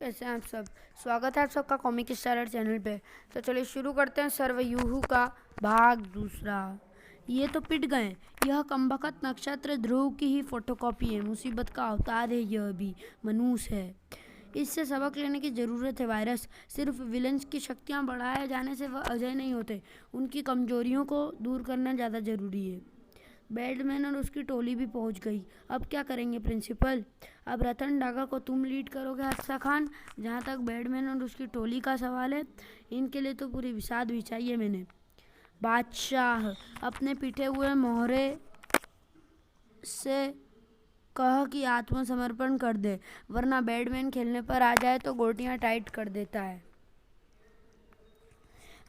कैसे हैं आप सब। स्वागत है आप सबका कॉमिक स्टारर चैनल पे। तो चलिए शुरू करते हैं सर्वयूह का भाग दूसरा। ये तो पिट गए। यह कमबख्त नक्षत्र ध्रुव की ही फोटोकॉपी है। मुसीबत का अवतार है। यह भी मनुष्य है। इससे सबक लेने की ज़रूरत है। वायरस सिर्फ विलन्स की शक्तियाँ बढ़ाए जाने से वह अजय नहीं होते। उनकी कमजोरियों को दूर करना ज़्यादा ज़रूरी है। बैटमैन और उसकी टोली भी पहुंच गई। अब क्या करेंगे प्रिंसिपल? अब रतन डागा को तुम लीड करोगे हफ्सा खान। जहाँ तक बैटमैन और उसकी टोली का सवाल है, इनके लिए तो पूरी विसाद भी चाहिए मैंने। बादशाह अपने पिटे हुए मोहरे से कह कि आत्मसमर्पण कर दे, वरना बैटमैन खेलने पर आ जाए तो गोटियां टाइट कर देता है।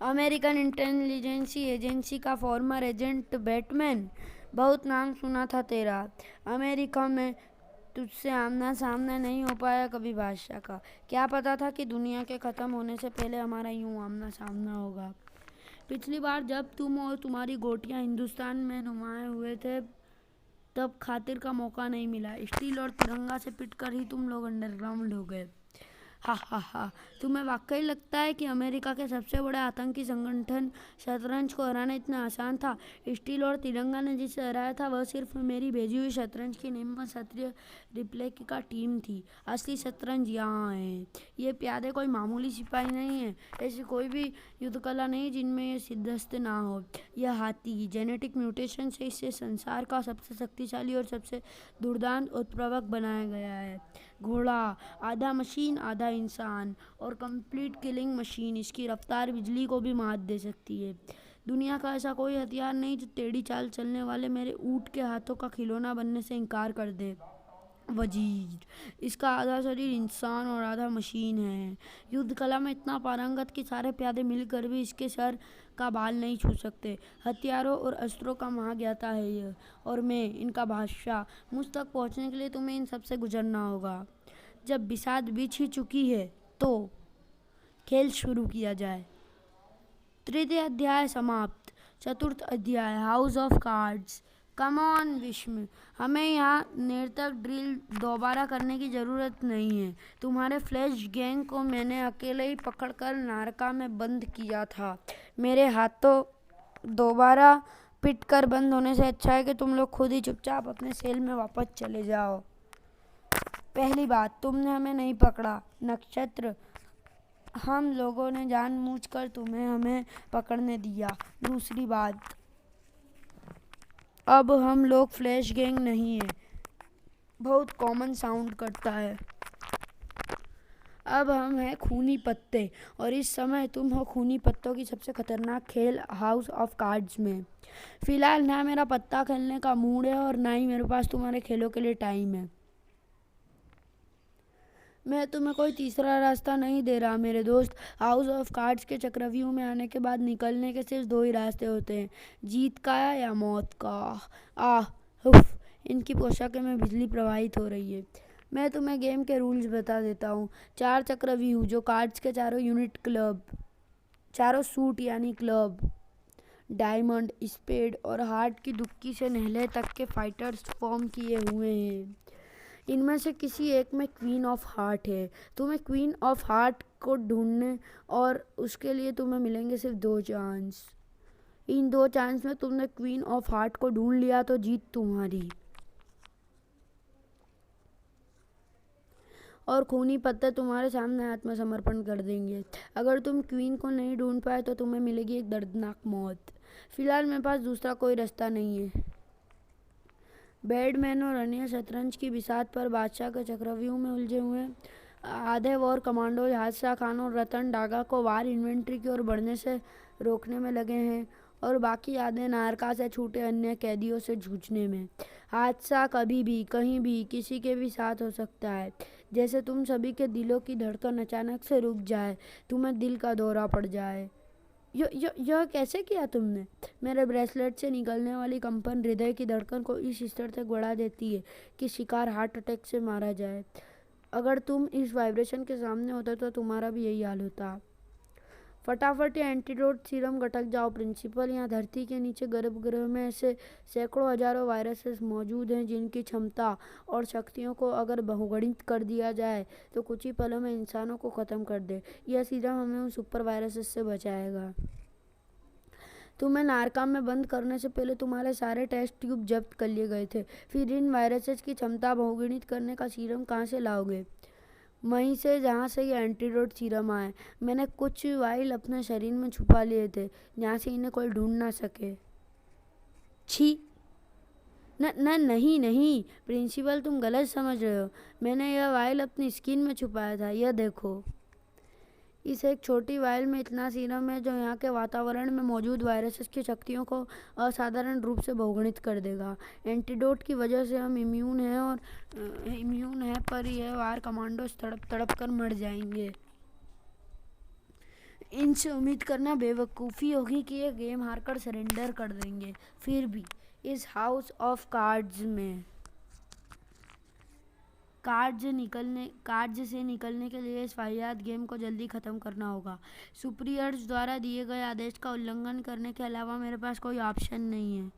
अमेरिकन इंटेलिजेंसी एजेंसी का फॉर्मर एजेंट बैटमैन, बहुत नाम सुना था तेरा। अमेरिका में तुझसे आमना सामना नहीं हो पाया कभी बादशाह का। क्या पता था कि दुनिया के ख़त्म होने से पहले हमारा यूं आमना सामना होगा। पिछली बार जब तुम और तुम्हारी गोटियां हिंदुस्तान में नुमाए हुए थे, तब खातिर का मौका नहीं मिला। स्टील और तिरंगा से पिटकर ही तुम लोग अंडरग्राउंड हो गए। हा हा हा। तुम्हें वाकई लगता है कि अमेरिका के सबसे बड़े आतंकी संगठन शतरंज को हराना इतना आसान था? स्टील और तिरंगा ने जिसे हराया था वह सिर्फ मेरी भेजी हुई शतरंज की निम्न क्षत्रिय रिप्लिका टीम थी। असली शतरंज यहाँ है। ये प्यादे कोई मामूली सिपाही नहीं है। ऐसी कोई भी युद्ध कला नहीं जिनमें ये सिद्धस्त ना हो। यह हाथी जेनेटिक म्यूटेशन से इसे संसार का सबसे शक्तिशाली और सबसे दुर्दांत उत्प्रेरक बनाया गया है। घोड़ा आधा मशीन आधा इंसान और कंप्लीट किलिंग मशीन। इसकी रफ्तार बिजली को भी मात दे सकती है। दुनिया का ऐसा कोई हथियार नहीं जो टेढ़ी चाल चलने वाले मेरे ऊँट के हाथों का खिलौना बनने से इनकार कर दे। वजीर, इसका आधा शरीर इंसान और आधा मशीन है। युद्ध कला में इतना पारंगत कि सारे प्यादे मिलकर भी इसके सर का बाल नहीं छू सकते। हथियारों और अस्त्रों का महाज्ञाता है यह, और मैं इनका बादशाह। मुझ तक पहुंचने के लिए तुम्हें इन सबसे गुजरना होगा। जब बिसात बिछ ही चुकी है तो खेल शुरू किया जाए। तृतीय अध्याय समाप्त। चतुर्थ अध्याय house of cards. Come on Vishnu, हमें यहाँ निरर्थक ड्रिल दोबारा करने की ज़रूरत नहीं है। तुम्हारे फ्लैश गैंग को मैंने अकेले ही पकड़कर नारका में बंद किया था। मेरे हाथों दोबारा पिट कर बंद होने से अच्छा है कि तुम लोग खुद ही चुपचाप अपने सेल में वापस चले जाओ। पहली बात, तुमने हमें नहीं पकड़ा नक्षत्र। हम लोगों ने जानबूझकर तुम्हें हमें पकड़ने दिया। दूसरी बात, अब हम लोग फ्लैश गैंग नहीं है। बहुत कॉमन साउंड करता है। अब हम हैं खूनी पत्ते, और इस समय तुम हो खूनी पत्तों की सबसे खतरनाक खेल हाउस ऑफ कार्ड्स में। फिलहाल ना मेरा पत्ता खेलने का मूड है और ना ही मेरे पास तुम्हारे खेलों के लिए टाइम है। मैं तुम्हें कोई तीसरा रास्ता नहीं दे रहा मेरे दोस्त। हाउस ऑफ कार्ड्स के चक्रव्यूह में आने के बाद निकलने के सिर्फ दो ही रास्ते होते हैं, जीत का या मौत का। आह हुफ, इनकी पोशाकें में बिजली प्रवाहित हो रही है। मैं तुम्हें गेम के रूल्स बता देता हूँ। 4 चक्रव्यूह जो कार्ड्स के चारों यूनिट क्लब, चारों सूट यानी क्लब, डायमंड, स्पेड और हार्ट की दुक्की से नहले तक के फाइटर्स फॉर्म किए हुए हैं। इनमें से किसी एक में क्वीन ऑफ हार्ट है। तुम्हें क्वीन ऑफ हार्ट को ढूंढने और उसके लिए तुम्हें मिलेंगे सिर्फ 2 चांस। इन 2 चांस में तुमने क्वीन ऑफ हार्ट को ढूंढ लिया तो जीत तुम्हारी, और खूनी पत्ते तुम्हारे सामने आत्मसमर्पण कर देंगे। अगर तुम क्वीन को नहीं ढूंढ पाए तो तुम्हें मिलेगी एक दर्दनाक मौत। फिलहाल मेरे पास दूसरा कोई रास्ता नहीं है। बैटमैन और अन्य शतरंज की बिसात पर बादशाह के चक्रव्यूह में उलझे हुए आधे वॉर कमांडो हादसा खान और रतन डागा को वार इन्वेंट्री की ओर बढ़ने से रोकने में लगे हैं, और बाकी आधे नारका से छूटे अन्य कैदियों से जूझने में। हादसा कभी भी कहीं भी किसी के भी साथ हो सकता है। जैसे तुम सभी के दिलों की धड़कन अचानक से रुक जाए, तुम्हें दिल का दौरा पड़ जाए। यह कैसे किया तुमने? मेरे ब्रेसलेट से निकलने वाली कंपन हृदय की धड़कन को इस स्तर तक बढ़ा देती है कि शिकार हार्ट अटैक से मारा जाए। अगर तुम इस वाइब्रेशन के सामने होते तो तुम्हारा भी यही हाल होता। फटाफट ये एंटीडोट सीरम गटक जाओ प्रिंसिपल। यहाँ धरती के नीचे गर्भगृह में ऐसे सैकड़ों हजारों वायरसेस मौजूद हैं जिनकी क्षमता और शक्तियों को अगर बहुगुणित कर दिया जाए तो कुछ ही पलों में इंसानों को ख़त्म कर दे। यह सीरम हमें उन सुपर वायरसेस से बचाएगा। तुम्हें नारकाम में बंद करने से पहले तुम्हारे सारे टेस्ट ट्यूब जब्त कर लिए गए थे। फिर इन वायरसेस की क्षमता बहुगुणित करने का सीरम कहाँ से लाओगे? वहीं से जहाँ से ये एंटीडोट सीरम आए। मैंने कुछ वाइल अपने शरीर में छुपा लिए थे जहाँ से इन्हें कोई ढूंढ ना सके। छी, न न नहीं नहीं प्रिंसिपल, तुम गलत समझ रहे हो। मैंने यह वाइल अपनी स्किन में छुपाया था। यह देखो। इस एक छोटी वाइल में इतना सीरम है जो यहाँ के वातावरण में मौजूद वायरसेस की शक्तियों को असाधारण रूप से बहुगुणित कर देगा। एंटीडोट की वजह से हम इम्यून हैं पर यह वार कमांडोज तड़प तड़प कर मर जाएंगे। इनसे उम्मीद करना बेवकूफ़ी होगी कि ये गेम हारकर सरेंडर कर देंगे। फिर भी इस हाउस ऑफ कार्ड्स में कार्ड से निकलने के लिए इस वाहियात गेम को जल्दी ख़त्म करना होगा। सुपीरियर्स द्वारा दिए गए आदेश का उल्लंघन करने के अलावा मेरे पास कोई ऑप्शन नहीं है।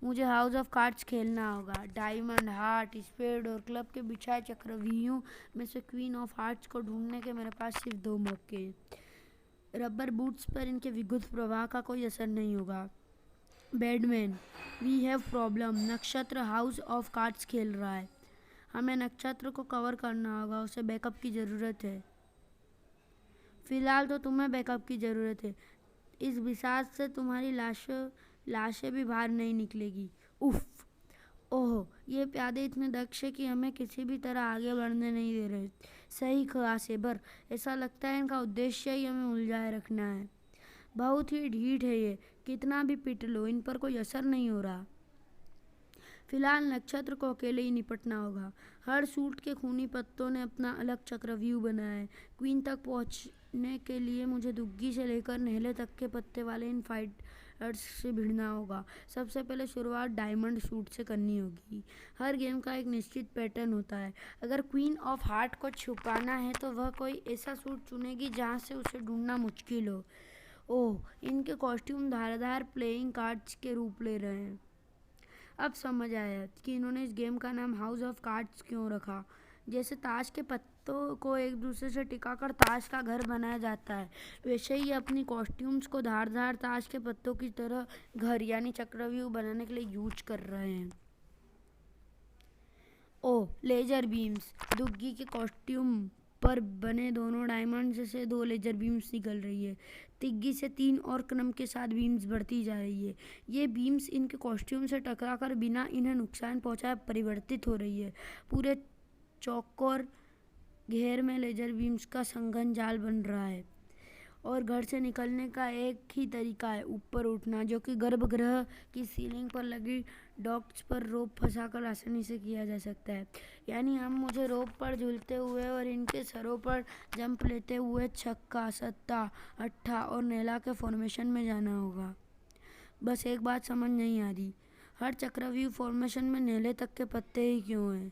मुझे हाउस ऑफ कार्ड्स खेलना होगा। डायमंड, हार्ट, स्पेड और क्लब के बिछाए चक्रव्यूहों में से क्वीन ऑफ हार्ट्स को ढूंढने के मेरे पास सिर्फ 2 मौके हैं। रबर बूट्स पर इनके विद्युत प्रवाह का कोई असर नहीं होगा। Bad man, we have problem. Nakshatra house of cards खेल रहा है। हमें नक्षत्र को कवर करना होगा। उसे बैकअप की ज़रूरत है। फिलहाल तो तुम्हें बैकअप की ज़रूरत है। इस बिसात से तुम्हारी लाशें भी बाहर नहीं निकलेगी। उफ, ओह, ये प्यादे इतने दक्ष है कि हमें किसी भी तरह आगे बढ़ने नहीं दे रहे। सही कहा सेबर, ऐसा लगता है इनका उद्देश्य ही हमें उलझाए रखना है। बहुत ही ढीठ है ये। कितना भी पिट लो इन पर कोई असर नहीं हो रहा। फिलहाल नक्षत्र को अकेले ही निपटना होगा। हर सूट के खूनी पत्तों ने अपना अलग चक्रव्यूह बनाया है। क्वीन तक पहुंचने के लिए मुझे दुग्गी से लेकर नहले तक के पत्ते वाले इन फाइटर्स से भिड़ना होगा। सबसे पहले शुरुआत डायमंड सूट से करनी होगी। हर गेम का एक निश्चित पैटर्न होता है। अगर क्वीन ऑफ हार्ट को छुपाना है तो वह कोई ऐसा सूट चुनेगी जहाँ से उसे ढूंढना मुश्किल हो। ओह, इनके कॉस्ट्यूम धारदार प्लेइंग कार्ड्स के रूप ले रहे हैं। अब समझ आया कि इन्होंने इस गेम का नाम हाउस ऑफ कार्ड्स क्यों रखा। जैसे ताश के पत्तों को एक दूसरे से टिकाकर ताश का घर बनाया जाता है, वैसे ही अपनी कॉस्ट्यूम्स को धारदार ताश के पत्तों की तरह घर यानी चक्रव्यूह बनाने के लिए यूज कर रहे हैं। ओह, लेजर बीम्स। दुग्गी के कॉस्ट्यूम पर बने दोनों डायमंड से 2 लेजर बीम्स निकल रही है। तिग्गी से 3 और क्रम के साथ बीम्स बढ़ती जा रही है। ये बीम्स इनके कॉस्ट्यूम से टकराकर बिना इन्हें नुकसान पहुंचाए परिवर्तित हो रही है। पूरे चौकोर घेर में लेजर बीम्स का संघन जाल बन रहा है और घर से निकलने का एक ही तरीका है, ऊपर उठना, जो कि गर्भगृह की सीलिंग पर लगी डॉक्स पर रोप फंसाकर आसानी से किया जा सकता है। यानी हम मुझे रोप पर झूलते हुए और इनके सरों पर जंप लेते हुए छक्का, सत्ता, अट्ठा और नेला के फॉर्मेशन में जाना होगा। बस एक बात समझ नहीं आ रही, हर चक्रव्यूह फॉर्मेशन में नेले तक के पत्ते ही क्यों हैं?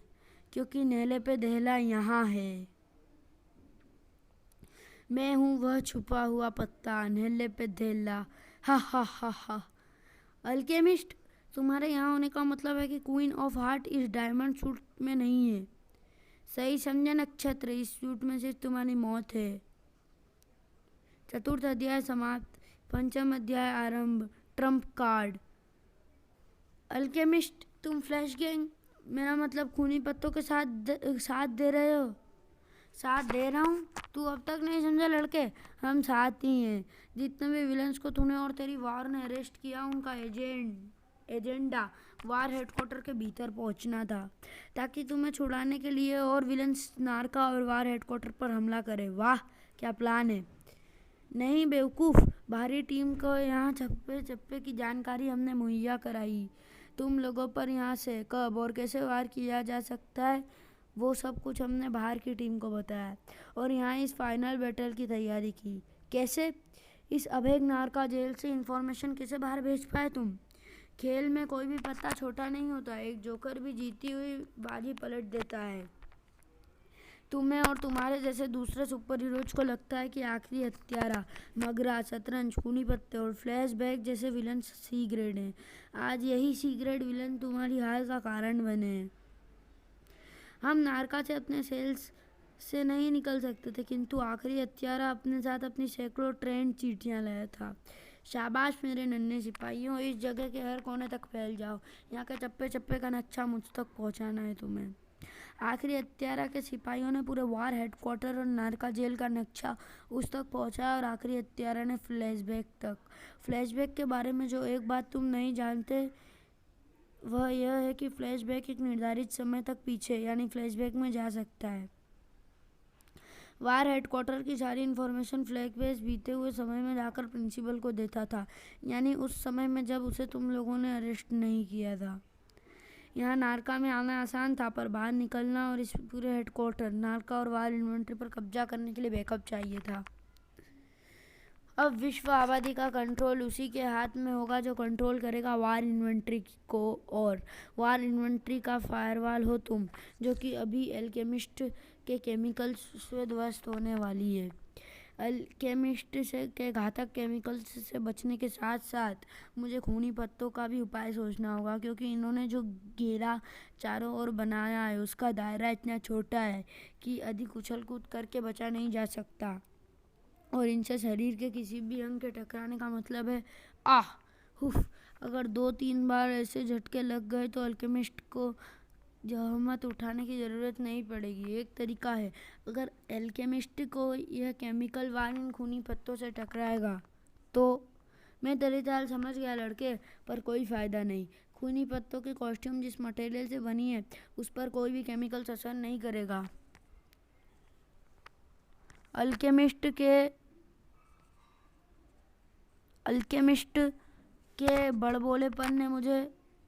क्योंकि नेले पे देहला यहाँ है। मैं हूँ वह छुपा हुआ पत्ता, नेले पे देहला। हा हा हा हा। अल्केमिस्ट, तुम्हारे यहाँ होने का मतलब है कि क्वीन ऑफ हार्ट इस डायमंड सूट में नहीं है। सही समझा नक्षत्र, इस सूट में सिर्फ तुम्हारी मौत है। चतुर्थ अध्याय समाप्त। पंचम अध्याय आरंभ। Trump card. अल्केमिस्ट, तुम फ्लैश गैंग, मेरा मतलब खूनी पत्तों के साथ दे रहे हो? साथ दे रहा हूँ? तू अब तक नहीं समझा लड़के, हम साथ ही हैं। जितने भी विलन्स को तूने और तेरी वार ने अरेस्ट किया, उनका एजेंडा वार हेडक्वार्टर के भीतर पहुंचना था ताकि तुम्हें छुड़ाने के लिए और विलन्स नारका और वार हेडक्वार्टर पर हमला करे। वाह, क्या प्लान है। नहीं बेवकूफ़, भारी टीम को यहाँ चप्पे चप्पे की जानकारी हमने मुहैया कराई। तुम लोगों पर यहाँ से कब और कैसे वार किया जा सकता है वो सब कुछ हमने बाहर की टीम को बताया और यहाँ इस फाइनल बैटल की तैयारी की। कैसे? इस अभेद नारका जेल से इन्फॉर्मेशन कैसे बाहर भेज पाए तुम? खेल में कोई भी पत्ता छोटा नहीं होता। एक जोकर भी जीती हुई बाजी पलट देता है। तुम्हें और तुम्हारे जैसे दूसरे सुपर हीरोज को लगता है कि आखिरी हत्यारा, मगरा, शतरंज, खूनी पत्ते और फ्लैशबैक जैसे विलन सी ग्रेड हैं। आज यही सी ग्रेड विलन तुम्हारी हार का कारण बने हैं। हम नारका से अपने सेल्स से नहीं निकल सकते थे, किंतु आखिरी हत्यारा अपने साथ अपनी सैकड़ों ट्रेंड चींटियां लाया था। शाबाश मेरे नन्हे सिपाहियों, इस जगह के हर कोने तक फैल जाओ। यहाँ के चप्पे चप्पे का नक्शा मुझ तक पहुँचाना है तुम्हें। आखिरी हत्यारा के सिपाहियों ने पूरे वार हेडक्वार्टर और नारका जेल का नक्शा उस तक पहुंचाया और आखिरी हत्यारा ने फ्लैशबैक तक। फ्लैशबैक के बारे में जो एक बात तुम नहीं जानते वह यह है कि फ्लैशबैक एक निर्धारित समय तक पीछे यानी फ्लैशबैक में जा सकता है। वार हेडक्वार्टर की सारी इन्फॉर्मेशन फ्लैशबैक बीते हुए समय में जाकर प्रिंसिपल को देता था, यानी उस समय में जब उसे तुम लोगों ने अरेस्ट नहीं किया था। यहाँ नारका में आना आसान था, पर बाहर निकलना और इस पूरे हेडक्वार्टर, नारका और वार इन्वेंट्री पर कब्जा करने के लिए बैकअप चाहिए था। अब विश्व आबादी का कंट्रोल उसी के हाथ में होगा जो कंट्रोल करेगा वार इन्वेंट्री को, और वार इन्वेंट्री का फायरवॉल हो तुम, जो कि अभी एल्केमिस्ट के केमिकल्स से ध्वस्त होने वाली है। अल्केमिस्ट से के घातक केमिकल्स से बचने के साथ साथ मुझे खूनी पत्तों का भी उपाय सोचना होगा, क्योंकि इन्होंने जो घेरा चारों ओर बनाया है उसका दायरा इतना छोटा है कि अधिक उछल कूद करके बचा नहीं जा सकता, और इनसे शरीर के किसी भी अंग के टकराने का मतलब है आह हुफ। अगर 2-3 बार ऐसे झटके लग गए तो अल्केमिस्ट को जहमत उठाने की ज़रूरत नहीं पड़ेगी। एक तरीका है, अगर एल्केमिस्ट को यह केमिकल वार इन खूनी पत्तों से टकराएगा तो। मैं तेरी चाल समझ गया लड़के, पर कोई फ़ायदा नहीं। खूनी पत्तों की कॉस्ट्यूम जिस मटेरियल से बनी है उस पर कोई भी केमिकल असर नहीं करेगा। अल्केमिस्ट के बड़बोलेपन ने मुझे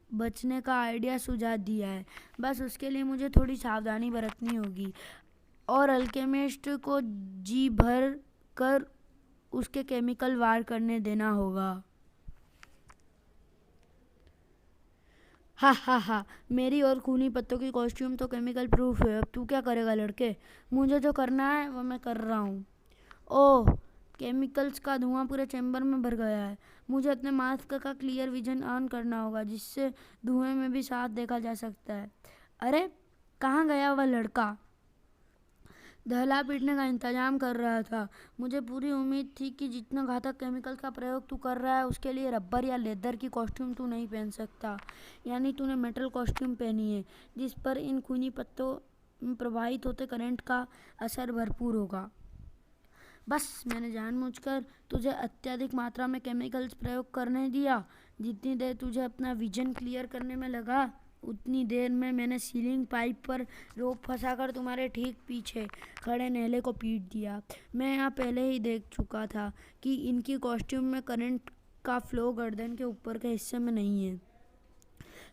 बचने का आइडिया सुझा दिया है, बस उसके लिए मुझे थोड़ी सावधानी बरतनी होगी और अल्केमिस्ट को जी भर कर उसके केमिकल वार करने देना होगा। हा हा हा, मेरी और खूनी पत्तों की कॉस्ट्यूम तो केमिकल प्रूफ है। अब तू क्या करेगा लड़के? मुझे जो करना है वो मैं कर रहा हूँ। ओह, केमिकल्स का धुआं पूरे चैम्बर में भर गया है। मुझे अपने मास्क का क्लियर विजन ऑन करना होगा, जिससे धुएं में भी साफ देखा जा सकता है। अरे कहाँ गया वह लड़का? दहला पीटने का इंतजाम कर रहा था। मुझे पूरी उम्मीद थी कि जितना घातक केमिकल का प्रयोग तू कर रहा है उसके लिए रबर या लेदर की कॉस्ट्यूम तू नहीं पहन सकता, यानी तूने मेटल कॉस्ट्यूम पहनी है जिस पर इन खूनी पत्तों में प्रवाहित होते करंट का असर भरपूर होगा। बस मैंने जानबूझकर तुझे अत्यधिक मात्रा में केमिकल्स प्रयोग करने दिया। जितनी देर तुझे अपना विजन क्लियर करने में लगा उतनी देर में मैंने सीलिंग पाइप पर रोप फंसाकर तुम्हारे ठीक पीछे खड़े नेहले को पीट दिया। मैं यहाँ पहले ही देख चुका था कि इनकी कॉस्ट्यूम में करंट का फ्लो गर्दन के ऊपर के हिस्से में नहीं है।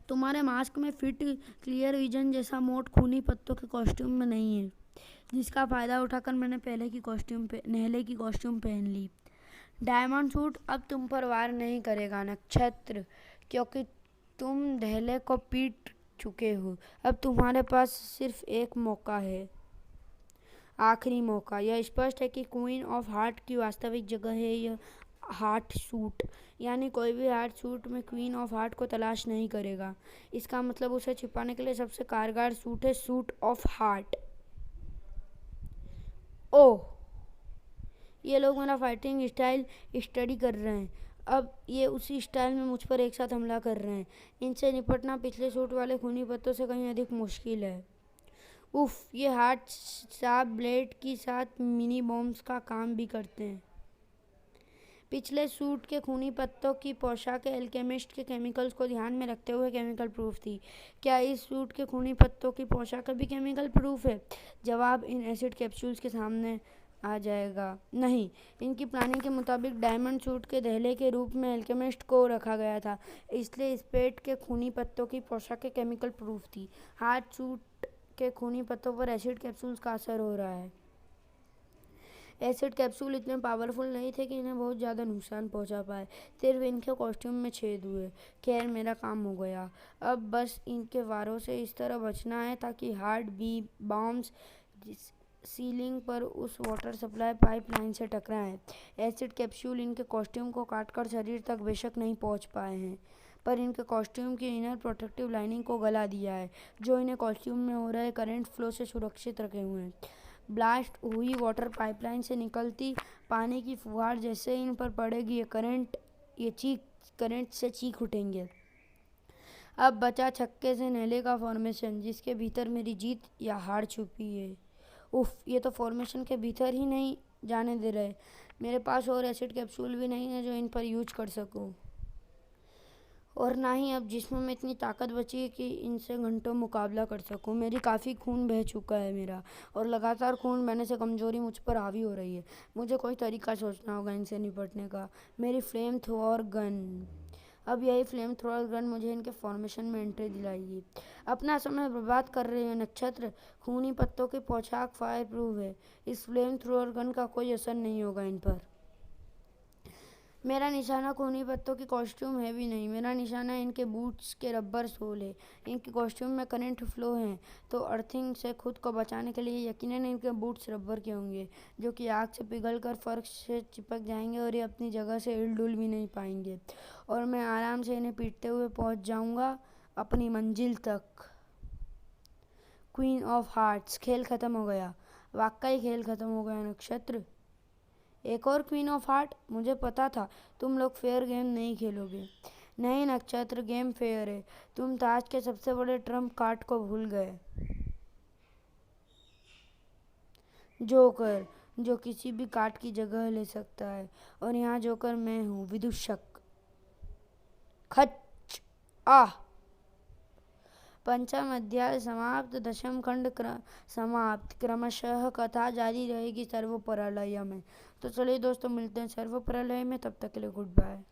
तुम्हारे मास्क में फिट क्लियर विजन जैसा मोड खूनी पत्तों के कॉस्ट्यूम में नहीं है, जिसका फ़ायदा उठाकर मैंने नेहले की कॉस्ट्यूम पहन ली। डायमंड सूट अब तुम पर वार नहीं करेगा नक्षत्र, क्योंकि तुम नेहले को पीट चुके हो। अब तुम्हारे पास सिर्फ एक मौका है, आखिरी मौका। यह स्पष्ट है कि क्वीन ऑफ हार्ट की वास्तविक जगह है यह हार्ट सूट, यानी कोई भी हार्ट सूट में क्वीन ऑफ हार्ट को तलाश नहीं करेगा। इसका मतलब उसे छिपाने के लिए सबसे कारगर सूट है सूट ऑफ हार्ट। ओह, ये लोग मेरा फाइटिंग स्टाइल स्टडी कर रहे हैं। अब ये उसी स्टाइल में मुझ पर एक साथ हमला कर रहे हैं। इनसे निपटना पिछले सूट वाले खूनी पत्तों से कहीं अधिक मुश्किल है। उफ, ये हार्ट शार्प ब्लेड के साथ मिनी बॉम्ब्स का काम भी करते हैं। पिछले सूट के खूनी पत्तों की पोशाक एल्केमिस्ट के केमिकल्स को ध्यान में रखते हुए केमिकल प्रूफ थी। क्या इस सूट के खूनी पत्तों की पोशाक भी केमिकल प्रूफ है? जवाब इन एसिड कैप्सूल्स के सामने आ जाएगा। नहीं, इनकी प्लानिंग के मुताबिक डायमंड सूट के दहले के रूप में एल्केमिस्ट को रखा गया था, इसलिए स्पेट के खूनी पत्तों की पोशाक केमिकल प्रूफ थी। हार्ट सूट के खूनी पत्तों पर एसिड कैप्सूल्स का असर हो रहा है। एसिड कैप्सूल इतने पावरफुल नहीं थे कि इन्हें बहुत ज़्यादा नुकसान पहुंचा पाए, सिर्फ इनके कॉस्ट्यूम में छेद हुए। खैर, मेरा काम हो गया। अब बस इनके वारों से इस तरह बचना है ताकि हार्ट बी बॉम्ब्स सीलिंग पर उस वाटर सप्लाई पाइपलाइन से टकराए। एसिड कैप्सूल इनके कॉस्ट्यूम को काटकर शरीर तक बेशक नहीं पहुंच पाए हैं, पर इनके कॉस्ट्यूम की इनर प्रोटेक्टिव लाइनिंग को गला दिया है, जो इन्हें कॉस्ट्यूम में हो रहे करंट फ्लो से सुरक्षित रखे हुए हैं। ब्लास्ट हुई वाटर पाइपलाइन से निकलती पानी की फुहार जैसे इन पर पड़ेगी, ये करंट से चीख उठेंगे। अब बचा छक्के से नेले का फॉर्मेशन, जिसके भीतर मेरी जीत या हार छुपी है। उफ, ये तो फॉर्मेशन के भीतर ही नहीं जाने दे रहे। मेरे पास और एसिड कैप्सूल भी नहीं है जो इन पर यूज कर सकूं, और ना ही अब जिस्म में इतनी ताकत बची है कि इनसे घंटों मुकाबला कर सकूं। मेरी काफ़ी खून बह चुका है मेरा, और लगातार खून बहने से कमज़ोरी मुझ पर हावी हो रही है। मुझे कोई तरीका सोचना होगा इनसे निपटने का। मेरी फ्लेम थ्रोअर गन, अब यही फ्लेम थ्रोअर गन मुझे इनके फॉर्मेशन में एंट्री दिलाएगी। अपना समय बर्बाद कर रहे हैं नक्षत्र। खूनी पत्तों की पोशाक फायर प्रूफ है, इस फ्लेम थ्रोअर गन का कोई असर नहीं होगा इन पर। मेरा निशाना खूनी पत्तों की कॉस्ट्यूम है भी नहीं, मेरा निशाना इनके बूट्स के रबर सोल है। इनके कॉस्ट्यूम में करंट फ्लो है, तो अर्थिंग से खुद को बचाने के लिए यकीनन इनके बूट्स रबर के होंगे, जो कि आग से पिघलकर फर्श से चिपक जाएंगे और ये अपनी जगह से हिल-डुल भी नहीं पाएंगे, और मैं आराम से इन्हें पीटते हुए पहुंच जाऊंगा अपनी मंजिल तक। क्वीन ऑफ हार्ट्स, खेल खत्म हो गया। वाकई खेल खत्म हो गया नक्षत्र। एक और क्वीन ऑफ हार्ट, मुझे पता था तुम लोग फेयर गेम नहीं खेलोगे। नहीं नक्षत्र, गेम फेयर है। तुम ताश के सबसे बड़े ट्रम्प कार्ड को भूल गए। जोकर, जो किसी भी कार्ड की जगह ले सकता है, और यहाँ जोकर मैं हूँ, विदूषक। खच आह। पंचम अध्याय समाप्त। दशम खंड समाप्त। क्रमशः कथा जारी रहेगी सर्वप्रलय में। तो चलिए दोस्तों, मिलते हैं सर्वप्रलय में, तब तक के लिए गुड बाय।